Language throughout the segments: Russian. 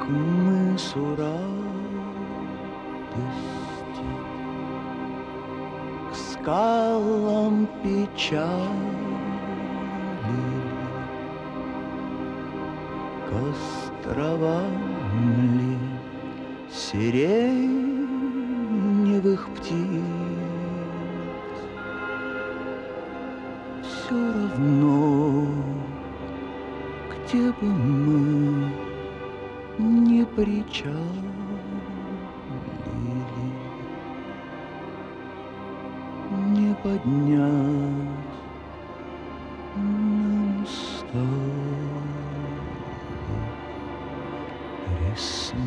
к мысу радости, к скалам печали, к островам ли сиреневых птиц. Все равно, где бы мы не причалили, не поднять нам с тобой ресниц.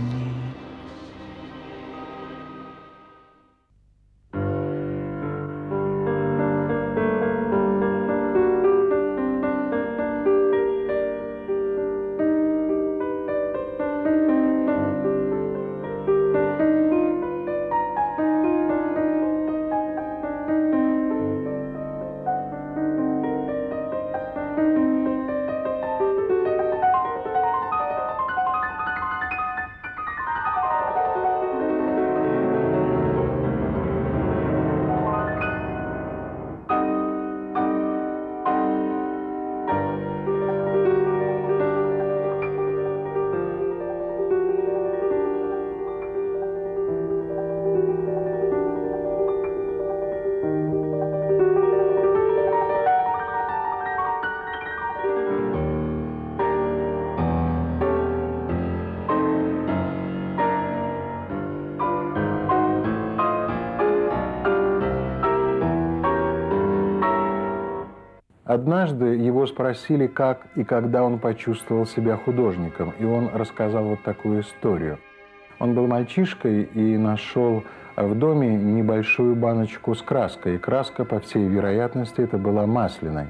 Однажды его спросили, как и когда он почувствовал себя художником, и он рассказал вот такую историю. Он был мальчишкой и нашел в доме небольшую баночку с краской, и краска, по всей вероятности, это была масляной.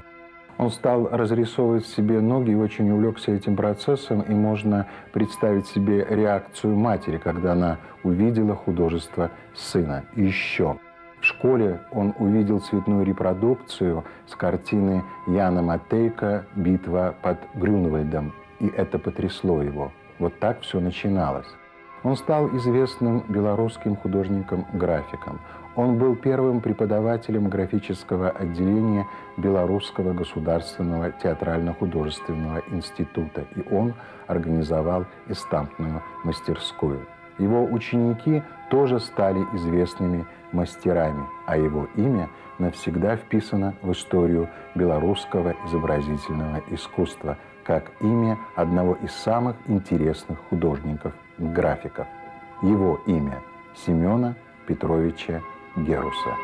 Он стал разрисовывать себе ноги и очень увлекся этим процессом, и можно представить себе реакцию матери, когда она увидела художество сына. И еще. В школе он увидел цветную репродукцию с картины Яна Матейка «Битва под Грюнвальдом», и это потрясло его. Вот так все начиналось. Он стал известным белорусским художником-графиком. Он был первым преподавателем графического отделения Белорусского государственного театрально-художественного института, и он организовал эстампную мастерскую. Его ученики тоже стали известными мастерами, а его имя навсегда вписано в историю белорусского изобразительного искусства как имя одного из самых интересных художников-графиков. Его имя Семена Петровича Геруса.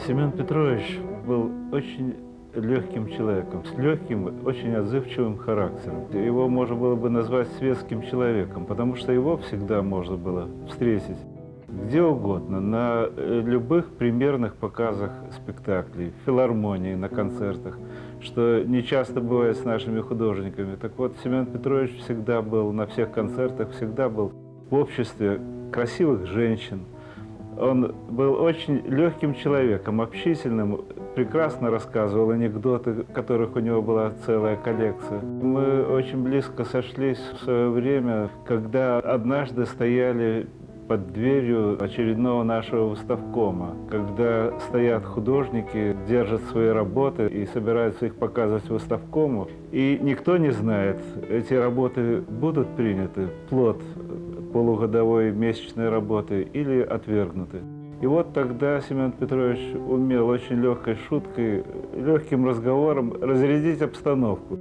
Семен Петрович был очень легким человеком, с легким, очень отзывчивым характером. Его можно было бы назвать светским человеком, потому что его всегда можно было встретить где угодно, на любых премьерных показах спектаклей, в филармонии, на концертах, что не часто бывает с нашими художниками. Так вот, Семен Петрович всегда был на всех концертах, всегда был в обществе красивых женщин. Он был очень легким человеком, общительным, прекрасно рассказывал анекдоты, которых у него была целая коллекция. Мы очень близко сошлись в свое время, когда однажды стояли под дверью очередного нашего выставкома, когда стоят художники, держат свои работы и собираются их показывать выставкому. И никто не знает, эти работы будут приняты, плод полугодовой месячной работы, или отвергнуты. И вот тогда Семен Петрович умел очень легкой шуткой, легким разговором разрядить обстановку.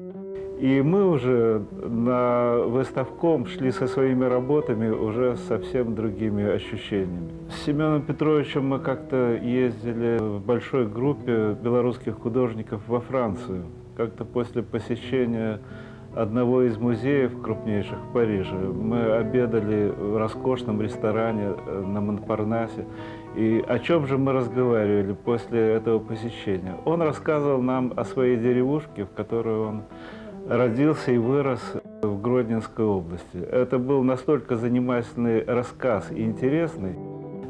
И мы уже на выставком шли со своими работами уже с совсем другими ощущениями. С Семеном Петровичем мы как-то ездили в большой группе белорусских художников во Францию. Как-то после посещения одного из музеев крупнейших в Париже мы обедали в роскошном ресторане на Монпарнасе. И о чем же мы разговаривали после этого посещения? Он рассказывал нам о своей деревушке, в которой он родился и вырос в Гродненской области. Это был настолько занимательный рассказ и интересный,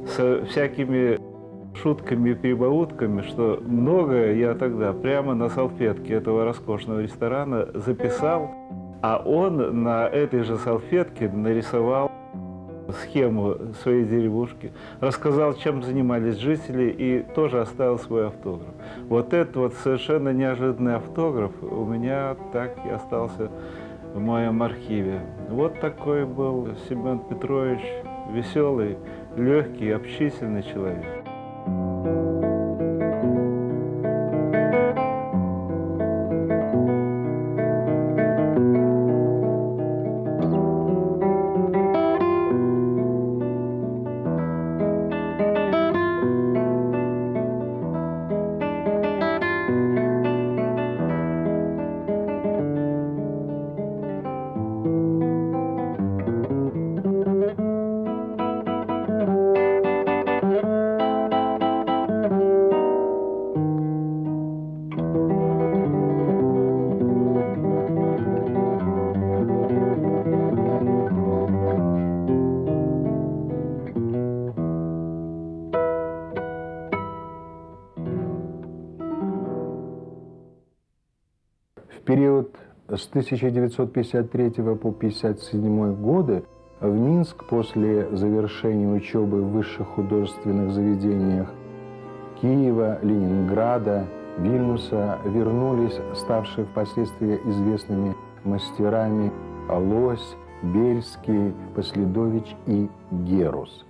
со всякими шутками и прибаутками, что многое я тогда прямо на салфетке этого роскошного ресторана записал, а он на этой же салфетке нарисовал схему своей деревушки, рассказал, чем занимались жители, и тоже оставил свой автограф. Вот этот вот совершенно неожиданный автограф у меня так и остался в моем архиве. Вот такой был Семен Петрович, веселый, легкий, общительный человек. В период с 1953 по 1957 годы в Минск после завершения учебы в высших художественных заведениях Киева, Ленинграда, Вильнюса вернулись ставшие впоследствии известными мастерами Лось, Бельский, Последович и Герус.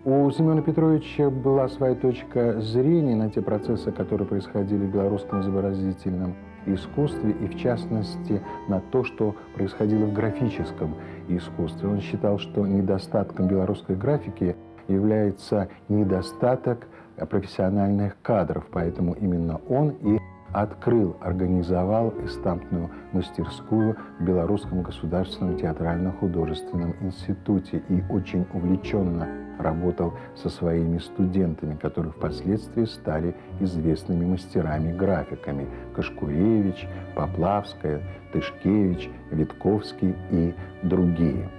У Семена Петровича была своя точка зрения на те процессы, которые происходили в белорусском изобразительном искусстве, и в частности на то, что происходило в графическом искусстве. Он считал, что недостатком белорусской графики является недостаток профессиональных кадров, поэтому именно он и открыл, организовал эстампную мастерскую в Белорусском государственном театрально-художественном институте и очень увлеченно работал со своими студентами, которые впоследствии стали известными мастерами-графиками: Кашкуревич, Поплавская, Тышкевич, Витковский и другие.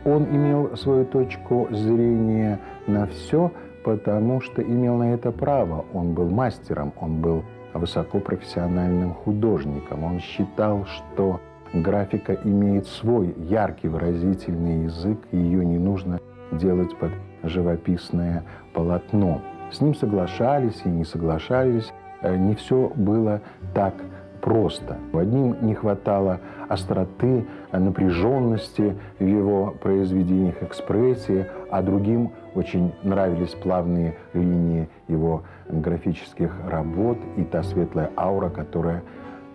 Он имел свою точку зрения на все, потому что имел на это право. Он был мастером, он был высокопрофессиональным художником. Он считал, что графика имеет свой яркий выразительный язык, и ее не нужно делать под живописное полотно. С ним соглашались и не соглашались. Не все было так просто. Одним не хватало остроты, напряженности в его произведениях, экспрессии, а другим очень нравились плавные линии его графических работ и та светлая аура, которая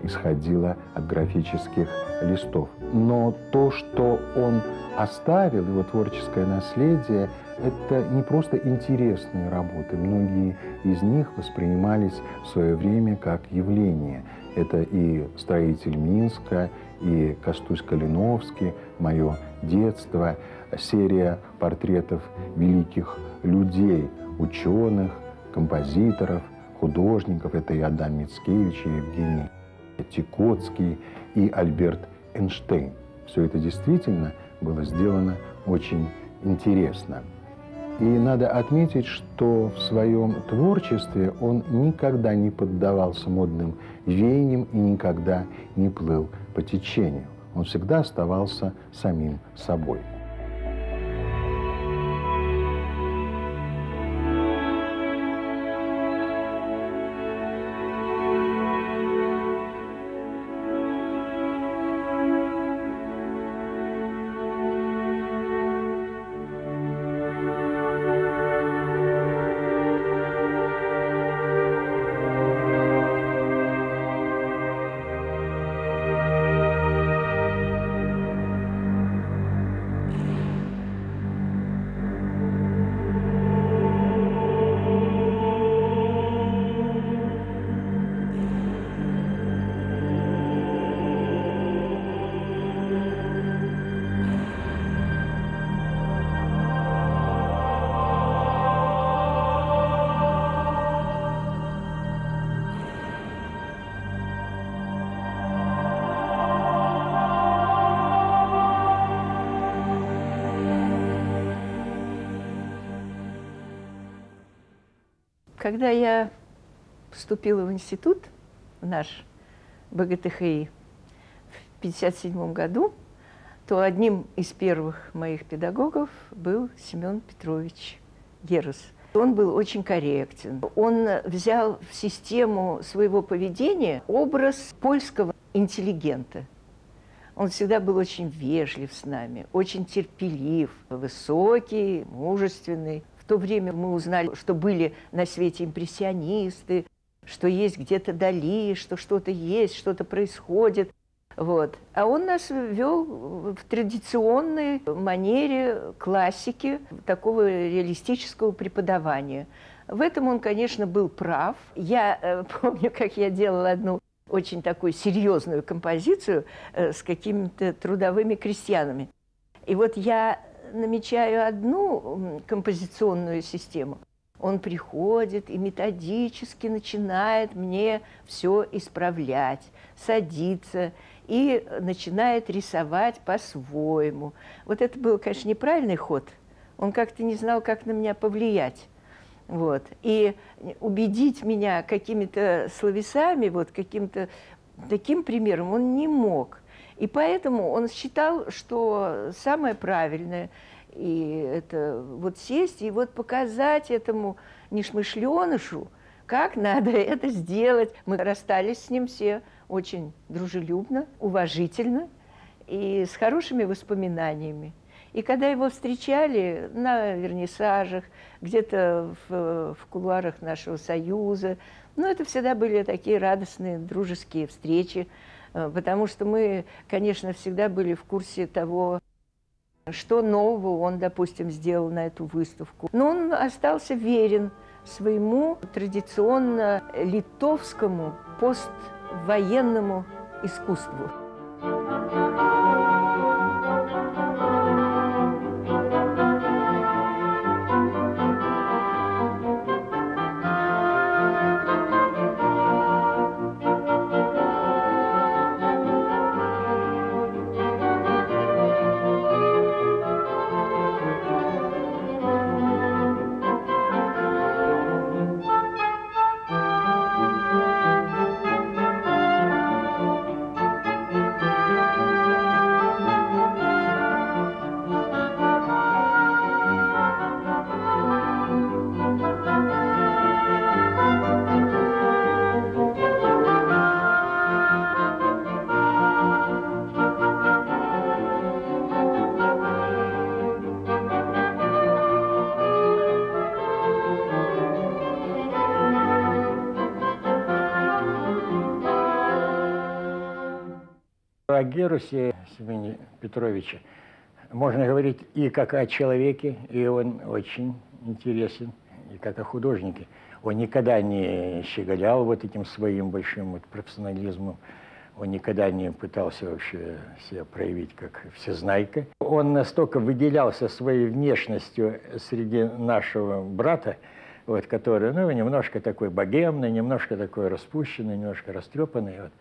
исходила от графических листов. Но то, что он оставил, его творческое наследие, это не просто интересные работы. Многие из них воспринимались в свое время как явление. Это и «Строитель Минска», и Костусь Калиновский, «Мое детство», серия портретов великих людей, ученых, композиторов, художников. Это и Адам Мицкевич, и Евгений Тикоцкий, и Альберт Эйнштейн. Все это действительно было сделано очень интересно. И надо отметить, что в своем творчестве он никогда не поддавался модным веяниям и никогда не плыл по течению. Он всегда оставался самим собой. Когда я поступила в институт, в наш БГТХИ, в 1957 году, то одним из первых моих педагогов был Семен Петрович Герус. Он был очень корректен. Он взял в систему своего поведения образ польского интеллигента. Он всегда был очень вежлив с нами, очень терпелив, высокий, мужественный. В то время мы узнали, что были на свете импрессионисты, что есть где-то Дали, что что-то есть, что-то происходит. Вот. А он нас вел в традиционной манере классики, такого реалистического преподавания. В этом он, конечно, был прав. Я помню, как я делала одну очень такую серьезную композицию с какими-то трудовыми крестьянами. И вот я намечаю одну композиционную систему. Он приходит и методически начинает мне все исправлять, садится и начинает рисовать по-своему. Вот это был, конечно, неправильный ход. Он как-то не знал, как на меня повлиять. Вот. И убедить меня какими-то словесами, вот каким-то таким примером он не мог. И поэтому он считал, что самое правильное и это вот сесть и вот показать этому нешмышленышу, как надо это сделать. Мы расстались с ним все очень дружелюбно, уважительно и с хорошими воспоминаниями. И когда его встречали на вернисажах, где-то в кулуарах нашего союза, ну, это всегда были такие радостные, дружеские встречи, потому что мы, конечно, всегда были в курсе того, что нового он, допустим, сделал на эту выставку. Но он остался верен своему традиционно литовскому поствоенному искусству. О Герусе Семене Петровиче можно говорить и как о человеке, и он очень интересен, и как о художнике. Он никогда не щеголял вот этим своим большим вот профессионализмом, он никогда не пытался вообще себя проявить как всезнайка. Он настолько выделялся своей внешностью среди нашего брата, вот, который, ну, немножко такой богемный, немножко такой распущенный, немножко растрепанный. Вот.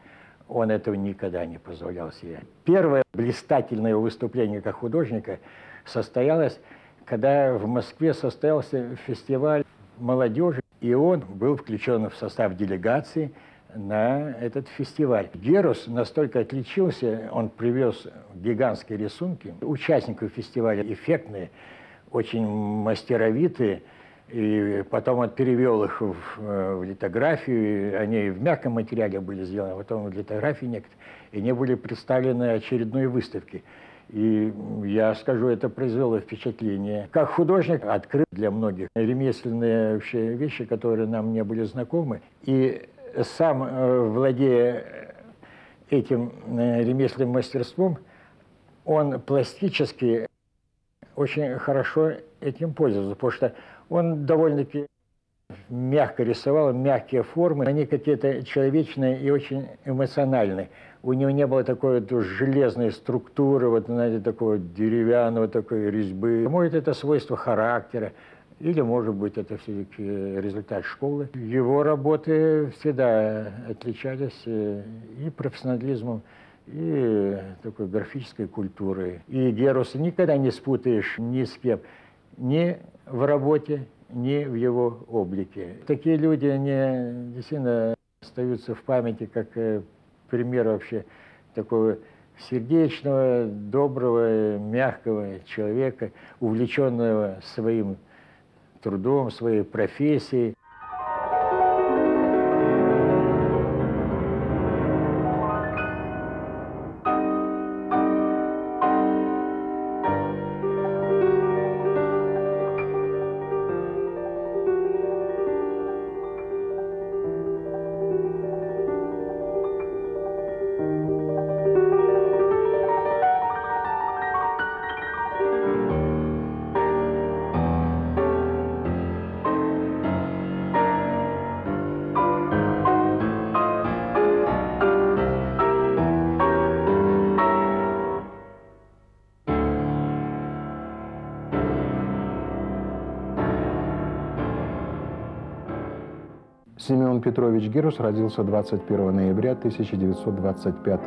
Он этого никогда не позволял себе. Первое блистательное его выступление как художника состоялось, когда в Москве состоялся фестиваль молодежи, и он был включен в состав делегации на этот фестиваль. Герус настолько отличился, он привез гигантские рисунки. Участников фестиваля эффектные, очень мастеровитые. И потом он перевел их в литографию, они в мягком материале были сделаны, а потом в литографии некоторые, и они были представлены очередной выставке. И я скажу, это произвело впечатление. Как художник открыл для многих ремесленные вообще вещи, которые нам не были знакомы. И сам, владея этим ремесленным мастерством, он пластически очень хорошо этим пользовался, потому что он довольно-таки мягко рисовал, мягкие формы. Они какие-то человечные и очень эмоциональные. У него не было такой вот железной структуры, вот, знаете, такого деревянного, такой резьбы. Может, это свойство характера, или, может быть, это все-таки результат школы. Его работы всегда отличались и профессионализмом, и такой графической культурой. И Геруса никогда не спутаешь ни с кем. Ни в работе, ни в его облике. Такие люди, они действительно остаются в памяти как пример вообще такого сердечного, доброго, мягкого человека, увлеченного своим трудом, своей профессией. Семен Петрович Герус родился 21 ноября 1925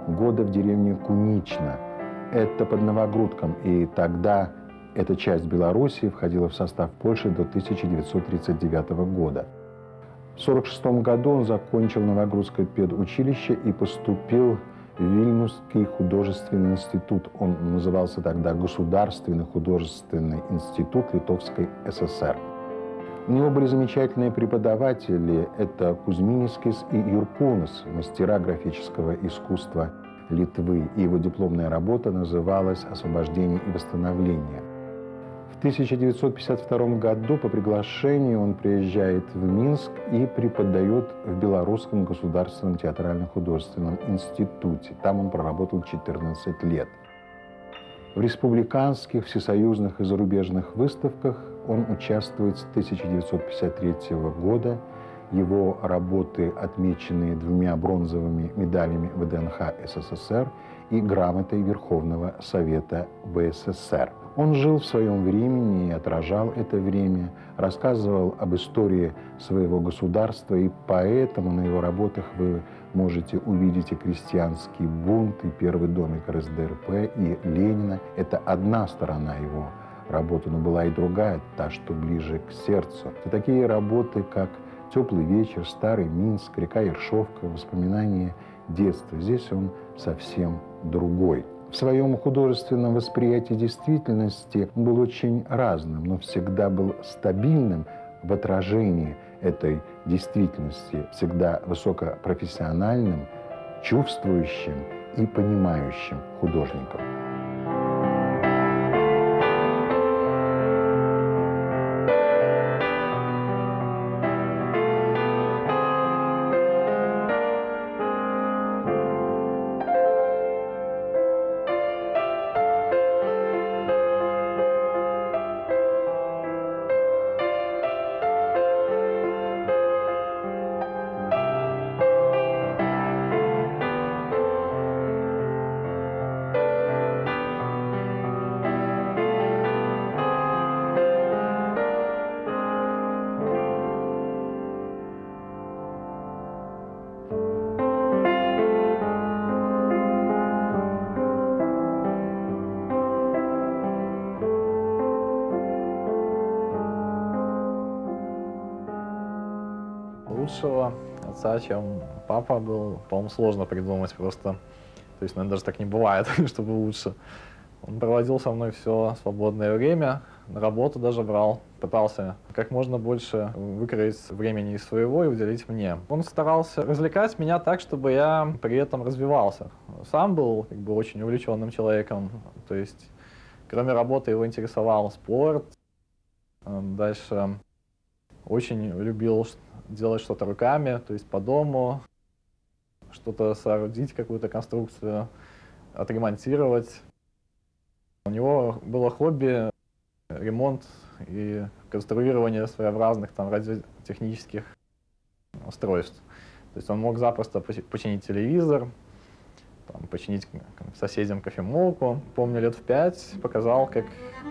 года в деревне Кунично. Это под Новогрудком, и тогда эта часть Белоруссии входила в состав Польши до 1939 года. В 1946 году он закончил Новогрудское педучилище и поступил в Вильнюсский художественный институт. Он назывался тогда Государственный художественный институт Литовской ССР. У него были замечательные преподаватели. Это Кузьминискис и Юркунас, мастера графического искусства Литвы. И его дипломная работа называлась «Освобождение и восстановление». В 1952 году по приглашению он приезжает в Минск и преподает в Белорусском государственном театрально-художественном институте. Там он проработал 14 лет. В республиканских, всесоюзных и зарубежных выставках он участвует с 1953 года. Его работы отмечены 2 бронзовыми медалями ВДНХ СССР и грамотой Верховного Совета ВССР. Он жил в своем времени и отражал это время, рассказывал об истории своего государства, и поэтому на его работах вы можете увидеть и крестьянский бунт, и первый домик РСДРП, и Ленина. Это одна сторона его работы, но была и другая, та, что ближе к сердцу. Это такие работы, как «Теплый вечер», «Старый Минск», «Река Ершовка», «Воспоминания детства». Здесь он совсем другой. В своем художественном восприятии действительности он был очень разным, но всегда был стабильным в отражении этой действительности, всегда высокопрофессиональным, чувствующим и понимающим художником. Лучшего отца, чем папа был, по-моему, сложно придумать просто. То есть, наверное, даже так не бывает, чтобы лучше. Он проводил со мной все свободное время, на работу даже брал. Пытался как можно больше выкроить времени из своего и уделить мне. Он старался развлекать меня так, чтобы я при этом развивался. Сам был очень увлеченным человеком. То есть, кроме работы, его интересовал спорт. Дальше очень любил делать что-то руками, то есть по дому, что-то соорудить, какую-то конструкцию, отремонтировать. У него было хобби ремонт и конструирование своеобразных радиотехнических устройств. То есть он мог запросто починить телевизор, починить соседям кофемолку. Помню, лет в 5 показал, как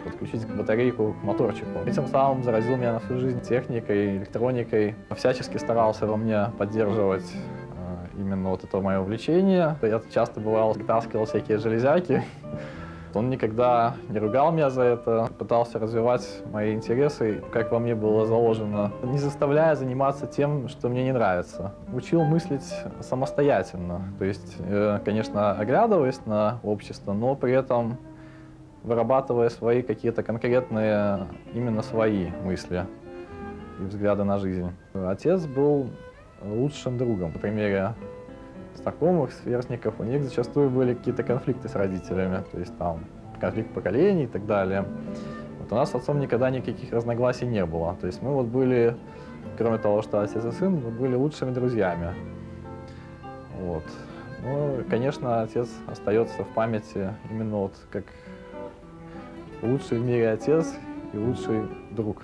подключить батарейку к моторчику. Этим самым заразил меня на всю жизнь техникой, электроникой. Всячески старался во мне поддерживать именно вот это мое увлечение. Я часто бывал, притаскивал всякие железяки, Он никогда не ругал меня за это, пытался развивать мои интересы, как во мне было заложено, не заставляя заниматься тем, что мне не нравится. Учил мыслить самостоятельно, то есть, конечно, оглядываясь на общество, но при этом вырабатывая свои какие-то конкретные, именно свои мысли и взгляды на жизнь. Отец был лучшим другом. По примере знакомых, сверстников, у них зачастую были какие-то конфликты с родителями, то есть там конфликт поколений и так далее. Вот у нас с отцом никогда никаких разногласий не было. То есть мы вот были, кроме того, что отец и сын, мы были лучшими друзьями. Вот. Ну, конечно, отец остается в памяти именно вот как лучший в мире отец и лучший друг.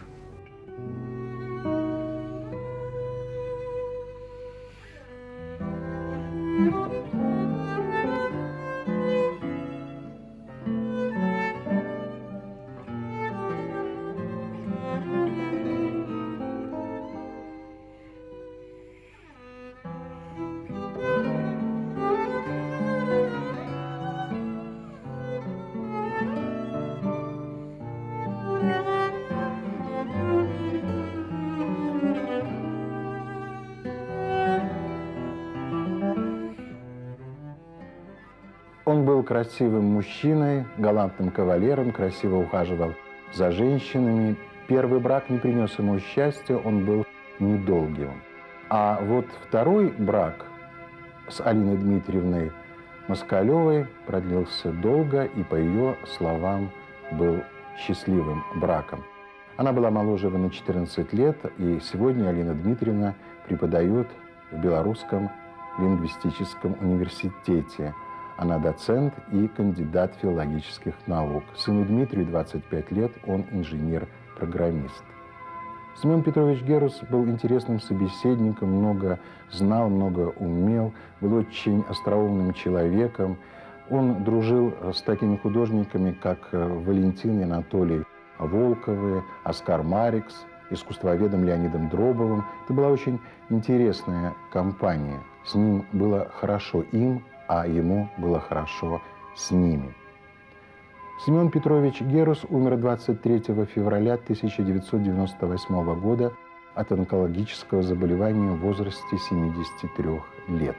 Он был красивым мужчиной, галантным кавалером, красиво ухаживал за женщинами. Первый брак не принес ему счастья, он был недолгим. А вот второй брак с Алиной Дмитриевной Москалевой продлился долго и, по ее словам, был счастливым браком. Она была моложе его на 14 лет, и сегодня Алина Дмитриевна преподает в Белорусском лингвистическом университете. Она доцент и кандидат филологических наук. Сыну Дмитрию 25 лет, он инженер-программист. Семен Петрович Герус был интересным собеседником, много знал, много умел, был очень остроумным человеком. Он дружил с такими художниками, как Валентин и Анатолий Волковы, Оскар Марикс, искусствоведом Леонидом Дробовым. Это была очень интересная компания. С ним было хорошо им, а ему было хорошо с ними. Семен Петрович Герус умер 23 февраля 1998 года от онкологического заболевания в возрасте 73 лет.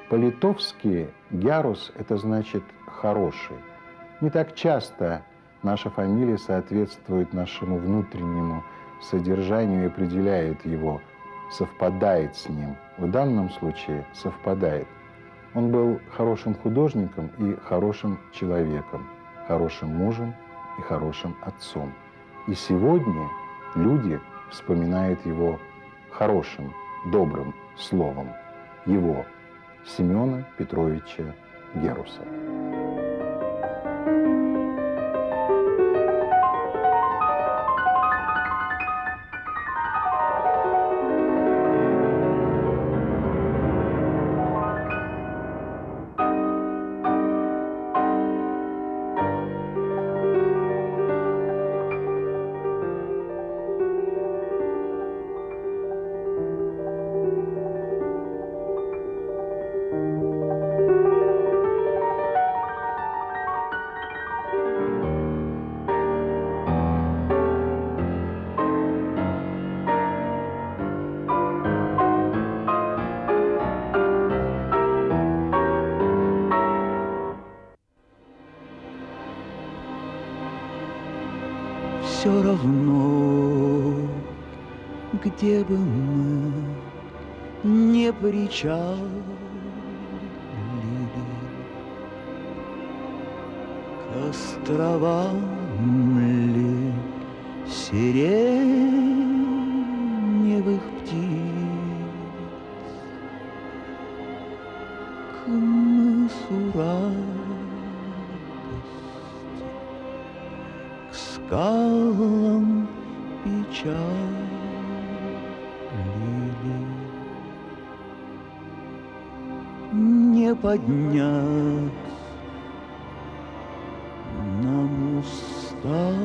По-литовски «Герус» — это значит «хороший». Не так часто наша фамилия соответствует нашему внутреннему содержанию и определяет его, совпадает с ним. В данном случае совпадает. Он был хорошим художником и хорошим человеком, хорошим мужем и хорошим отцом. И сегодня люди вспоминают его хорошим, добрым словом. Его, Семена Петровича Геруса. Все равно, где бы мы не причалили, к островам ли сиреневых птиц, к мысу радости, к скалам печали, не поднять стал